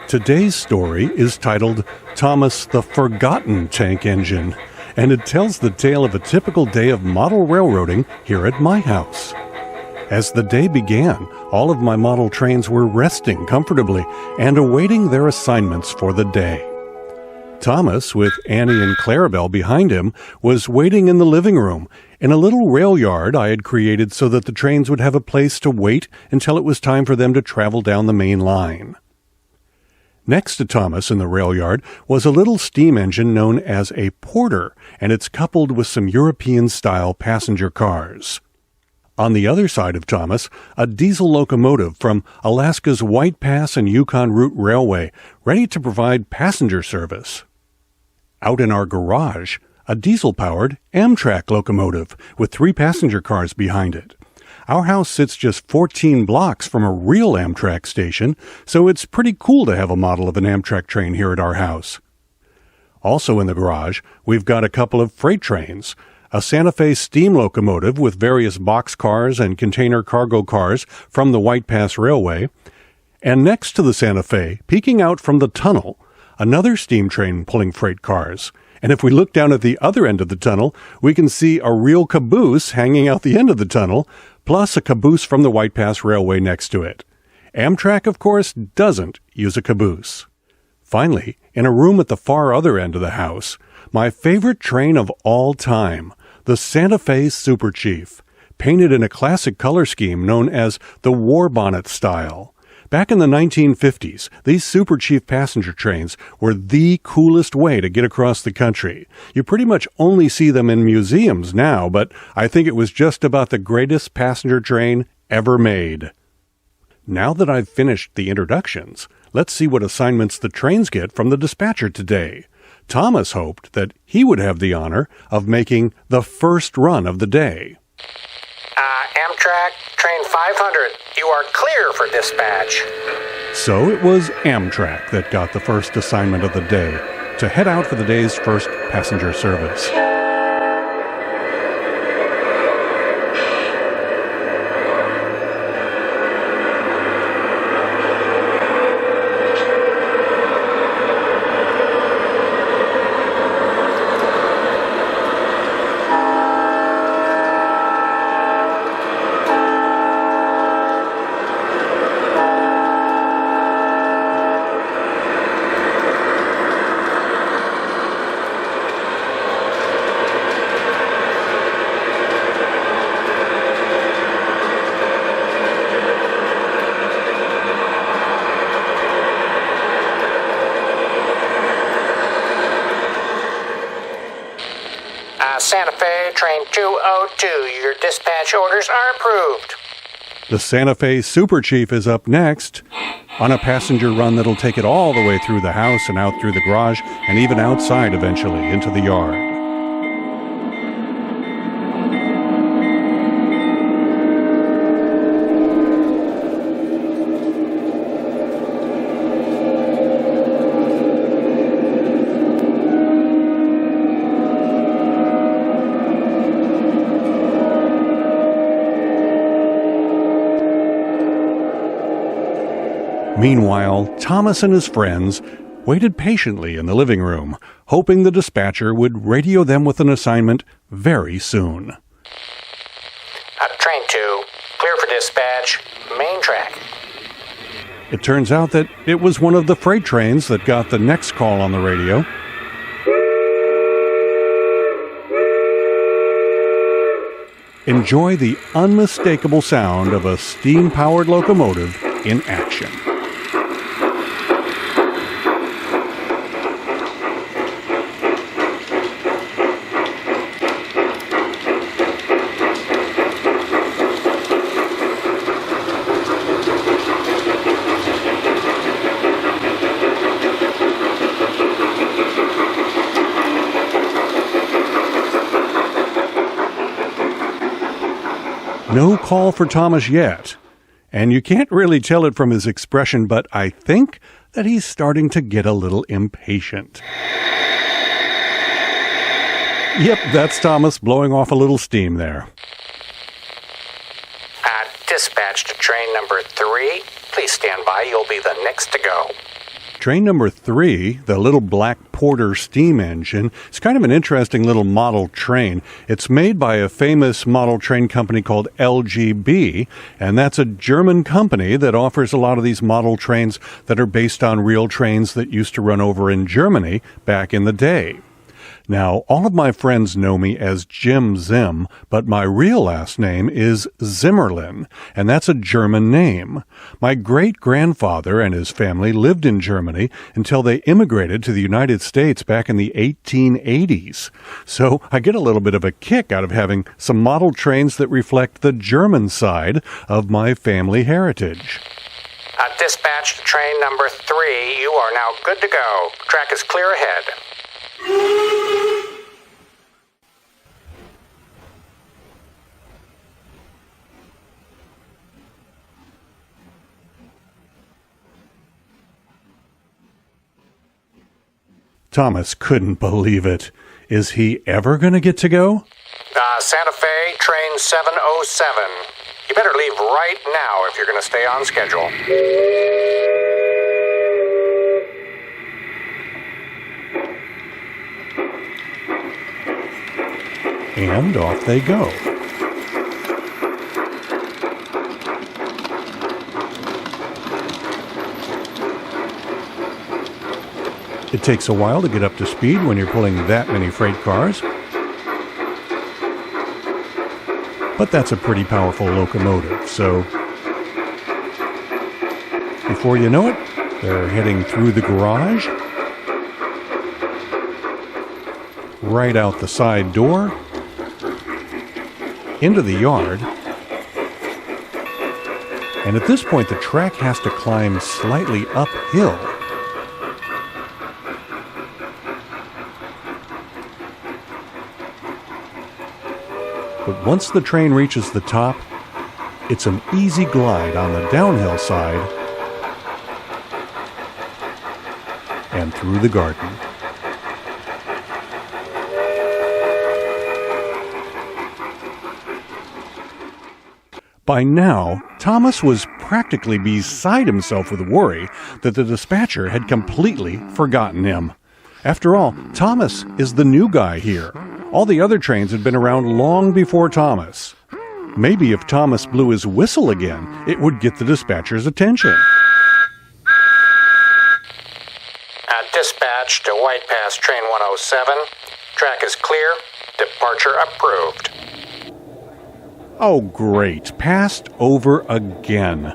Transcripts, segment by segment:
Today's story is titled Thomas the Forgotten Tank Engine, and it tells the tale of a typical day of model railroading here at my house. As the day began, all of my model trains were resting comfortably and awaiting their assignments for the day. Thomas, with Annie and Clarabelle behind him, was waiting in the living room, in a little rail yard I had created so that the trains would have a place to wait until it was time for them to travel down the main line. Next to Thomas in the rail yard was a little steam engine known as a porter, and it's coupled with some European-style passenger cars. On the other side of Thomas, a diesel locomotive from Alaska's White Pass and Yukon Route Railway, ready to provide passenger service. Out in our garage, a diesel-powered Amtrak locomotive with 3 passenger cars behind it. Our house sits just 14 blocks from a real Amtrak station, so it's pretty cool to have a model of an Amtrak train here at our house. Also in the garage, we've got a couple of freight trains, a Santa Fe steam locomotive with various boxcars and container cargo cars from the White Pass Railway, and next to the Santa Fe, peeking out from the tunnel, another steam train pulling freight cars. And if we look down at the other end of the tunnel, we can see a real caboose hanging out the end of the tunnel, plus a caboose from the White Pass Railway next to it. Amtrak, of course, doesn't use a caboose. Finally, in a room at the far other end of the house, my favorite train of all time, the Santa Fe Super Chief, painted in a classic color scheme known as the War Bonnet style. Back in the 1950s, these Super Chief passenger trains were the coolest way to get across the country. You pretty much only see them in museums now, but I think it was just about the greatest passenger train ever made. Now that I've finished the introductions, let's see what assignments the trains get from the dispatcher today. Thomas hoped that he would have the honor of making the first run of the day. Amtrak, train 500, you are clear for dispatch. So it was Amtrak that got the first assignment of the day, to head out for the day's first passenger service. Santa Fe, train 202, your dispatch orders are approved. The Santa Fe Super Chief is up next on a passenger run that'll take it all the way through the house and out through the garage and even outside eventually into the yard. Meanwhile, Thomas and his friends waited patiently in the living room, hoping the dispatcher would radio them with an assignment very soon. Train 2, clear for dispatch, main track. It turns out that it was one of the freight trains that got the next call on the radio. Enjoy the unmistakable sound of a steam-powered locomotive in action. No call for Thomas yet, and you can't really tell it from his expression, but I think that he's starting to get a little impatient. Yep, that's Thomas blowing off a little steam there. Dispatch to train number 3. Please stand by. You'll be the next to go. Train number 3, the little black Porter steam engine, is kind of an interesting little model train. It's made by a famous model train company called LGB, and that's a German company that offers a lot of these model trains that are based on real trains that used to run over in Germany back in the day. Now, all of my friends know me as Jim Zim, but my real last name is Zimmerlin, and that's a German name. My great-grandfather and his family lived in Germany until they immigrated to the United States back in the 1880s. So I get a little bit of a kick out of having some model trains that reflect the German side of my family heritage. Dispatch to train number 3. You are now good to go. Track is clear ahead. Thomas couldn't believe it. Is he ever going to get to go? Santa Fe, train 707. You better leave right now if you're going to stay on schedule. And off they go. It takes a while to get up to speed when you're pulling that many freight cars. But that's a pretty powerful locomotive, so before you know it, they're heading through the garage, right out the side door, into the yard, and at this point the track has to climb slightly uphill. But once the train reaches the top, it's an easy glide on the downhill side and through the garden. By now, Thomas was practically beside himself with worry that the dispatcher had completely forgotten him. After all, Thomas is the new guy here. All the other trains had been around long before Thomas. Maybe if Thomas blew his whistle again, it would get the dispatcher's attention. Dispatch to White Pass train 107. Track is clear. Departure approved. Oh, great. Passed over again.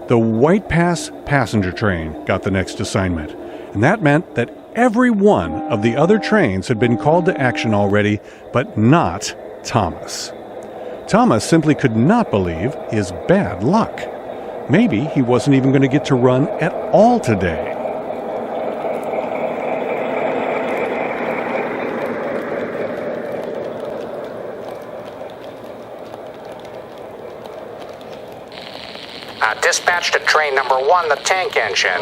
The White Pass passenger train got the next assignment, and that meant that every one of the other trains had been called to action already, but not Thomas. Thomas simply could not believe his bad luck. Maybe he wasn't even going to get to run at all today. Dispatch to train number 1, the tank engine.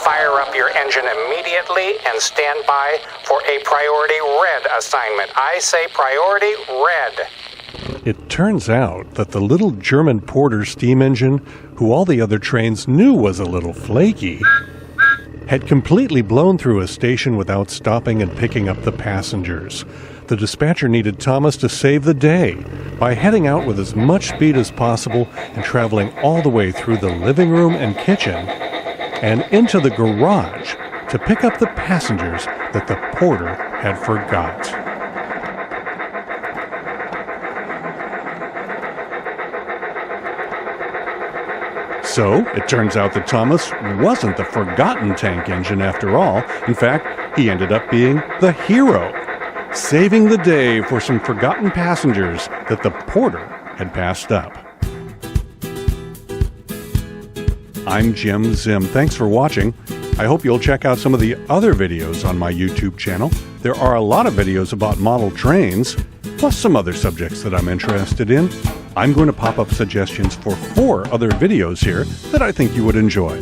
Fire up your engine immediately and stand by for a priority red assignment. I say priority red. It turns out that the little German Porter steam engine, who all the other trains knew was a little flaky, had completely blown through a station without stopping and picking up the passengers. The dispatcher needed Thomas to save the day by heading out with as much speed as possible and traveling all the way through the living room and kitchen and into the garage to pick up the passengers that the porter had forgot. So, it turns out that Thomas wasn't the forgotten tank engine after all. In fact, he ended up being the hero, saving the day for some forgotten passengers that the porter had passed up. I'm Jim Zim. Thanks for watching. I hope you'll check out some of the other videos on my YouTube channel. There are a lot of videos about model trains, plus some other subjects that I'm interested in. I'm going to pop up suggestions for 4 other videos here that I think you would enjoy.